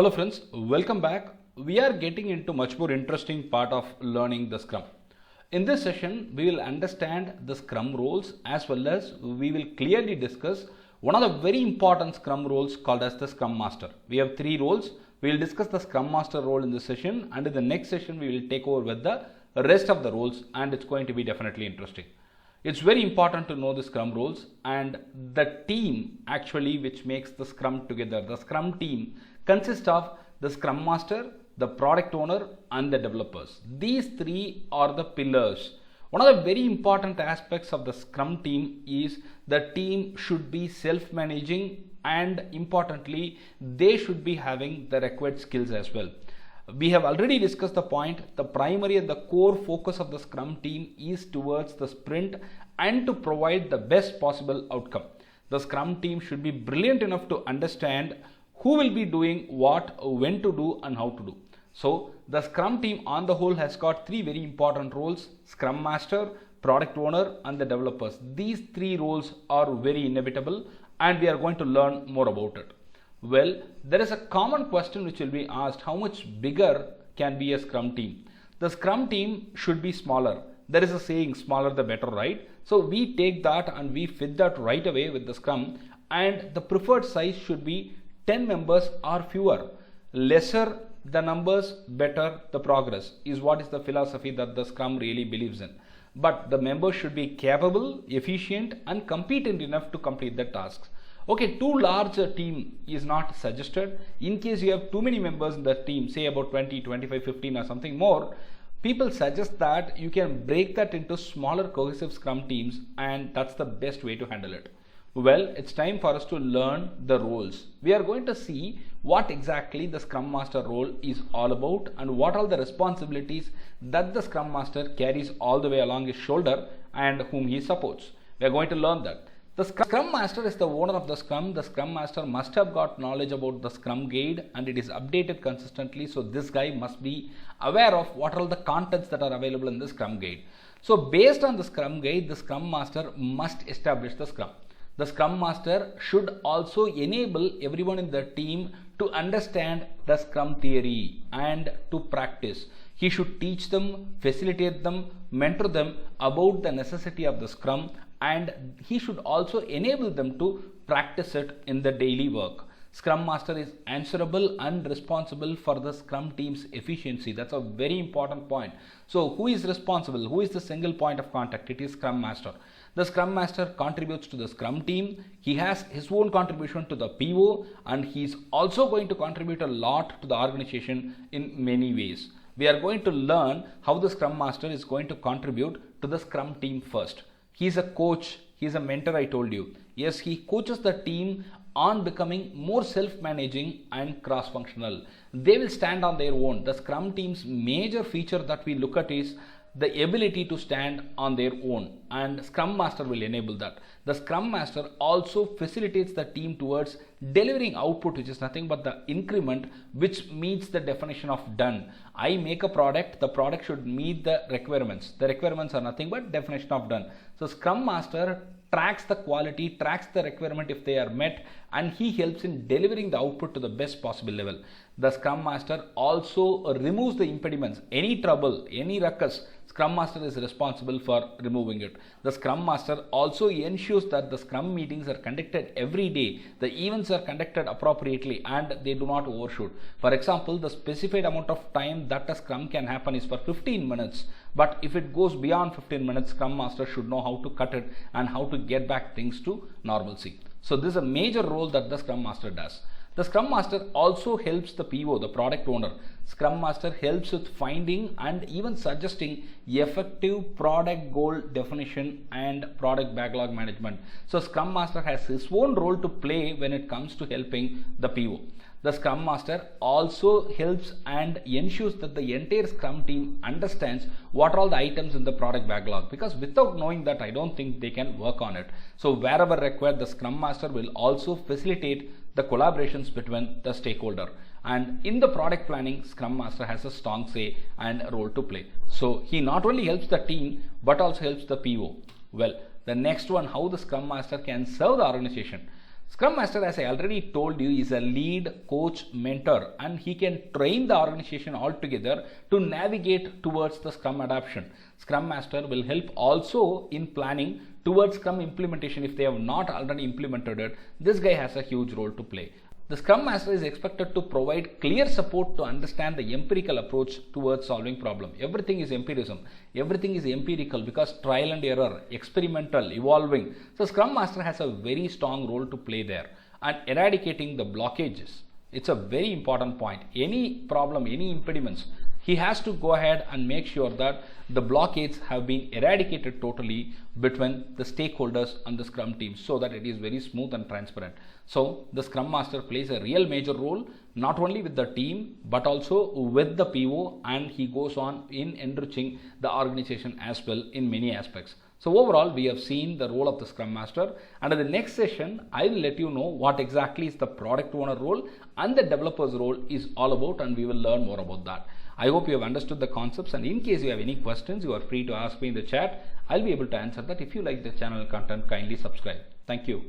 Hello friends, welcome back. We are getting into much more interesting part of learning the Scrum. In this session, we will understand the Scrum roles as well as we will clearly discuss one of the very important Scrum roles called as the Scrum Master. We have three roles. We will discuss the Scrum Master role in this session, and in the next session we will take over with the rest of the roles, and it's going to be definitely interesting. It's very important to know the Scrum roles and the team actually which makes the Scrum together. The Scrum team consists of the Scrum Master, the Product Owner and the developers. These three are the pillars. One of the very important aspects of the Scrum team is the team should be self-managing, and importantly they should be having the required skills as well. We have already discussed the point. The primary and the core focus of the Scrum team is towards the sprint and to provide the best possible outcome. The Scrum team should be brilliant enough to understand who will be doing what, when to do and how to do. So the Scrum team on the whole has got three very important roles: Scrum Master, Product Owner and the developers. These three roles are very inevitable and we are going to learn more about it. Well, there is a common question which will be asked: how much bigger can be a Scrum team? The Scrum team should be smaller. There is a saying, smaller the better, right? So we take that and we fit that right away with the Scrum, and the preferred size should be 10 members or fewer. Lesser the numbers, better the progress is what is the philosophy that the Scrum really believes in. But the members should be capable, efficient and competent enough to complete the tasks. Okay, too large a team is not suggested. In case you have too many members in the team, say about 20, 25, 15 or something more, people suggest that you can break that into smaller cohesive Scrum teams, and that's the best way to handle it. Well, it's time for us to learn the roles. We are going to see what exactly the Scrum Master role is all about and what are the responsibilities that the Scrum Master carries all the way along his shoulder and whom he supports. We are going to learn that. The Scrum Master is the owner of the Scrum. The Scrum Master must have got knowledge about the Scrum Guide and it is updated consistently. So this guy must be aware of what are all the contents that are available in the Scrum Guide. So based on the Scrum Guide, the Scrum Master must establish the Scrum. The Scrum Master should also enable everyone in the team to understand the Scrum theory and to practice. He should teach them, facilitate them, mentor them about the necessity of the Scrum, and he should also enable them to practice it in the daily work. Scrum Master is answerable and responsible for the Scrum team's efficiency. That's a very important point. So who is responsible? Who is the single point of contact? It is Scrum Master. The Scrum Master contributes to the Scrum team. He has his own contribution to the PO, and he is also going to contribute a lot to the organization in many ways. We are going to learn how the Scrum Master is going to contribute to the Scrum team first. He is a coach, he is a mentor, I told you. Yes, he coaches the team on becoming more self-managing and cross-functional. They will stand on their own. The Scrum team's major feature that we look at is the ability to stand on their own, and Scrum Master will enable that. The Scrum Master also facilitates the team towards delivering output, which is nothing but the increment which meets the definition of done. I make a product, the product should meet the requirements. The requirements are nothing but definition of done. So Scrum Master tracks the quality, tracks the requirement if they are met, and he helps in delivering the output to the best possible level. The Scrum Master also removes the impediments. Any trouble, any ruckus, Scrum Master is responsible for removing it. The Scrum Master also ensures that the Scrum meetings are conducted every day, the events are conducted appropriately and they do not overshoot. For example, the specified amount of time that a Scrum can happen is for 15 minutes. But if it goes beyond 15 minutes, Scrum Master should know how to cut it and how to get back things to normalcy. So this is a major role that the Scrum Master does. The Scrum Master also helps the PO, the Product Owner. Scrum Master helps with finding and even suggesting effective product goal definition and product backlog management. So Scrum Master has his own role to play when it comes to helping the PO. The Scrum Master also helps and ensures that the entire Scrum team understands what are all the items in the product backlog, because without knowing that, I don't think they can work on it. So wherever required, the Scrum Master will also facilitate the collaborations between the stakeholder. And in the product planning, Scrum Master has a strong say and role to play. So he not only helps the team but also helps the PO. Well, the next one, how the Scrum Master can serve the organization. Scrum Master, as I already told you, is a lead, coach, mentor, and he can train the organization altogether to navigate towards the Scrum adoption. Scrum Master will help also in planning towards Scrum implementation. If they have not already implemented it, this guy has a huge role to play. The Scrum Master is expected to provide clear support to understand the empirical approach towards solving problem. Everything is empirism. Everything is empirical because trial and error, experimental, evolving. So Scrum Master has a very strong role to play there, and eradicating the blockages. It's a very important point. Any problem, any impediments, he has to go ahead and make sure that the blockades have been eradicated totally between the stakeholders and the Scrum team so that it is very smooth and transparent. So the Scrum Master plays a real major role not only with the team but also with the PO, and he goes on in enriching the organization as well in many aspects. So overall, we have seen the role of the Scrum Master, and in the next session, I will let you know what exactly is the product owner role and the developer's role is all about, and we will learn more about that. I hope you have understood the concepts, and in case you have any questions, you are free to ask me in the chat. I'll be able to answer that. If you like the channel content, kindly subscribe. Thank you.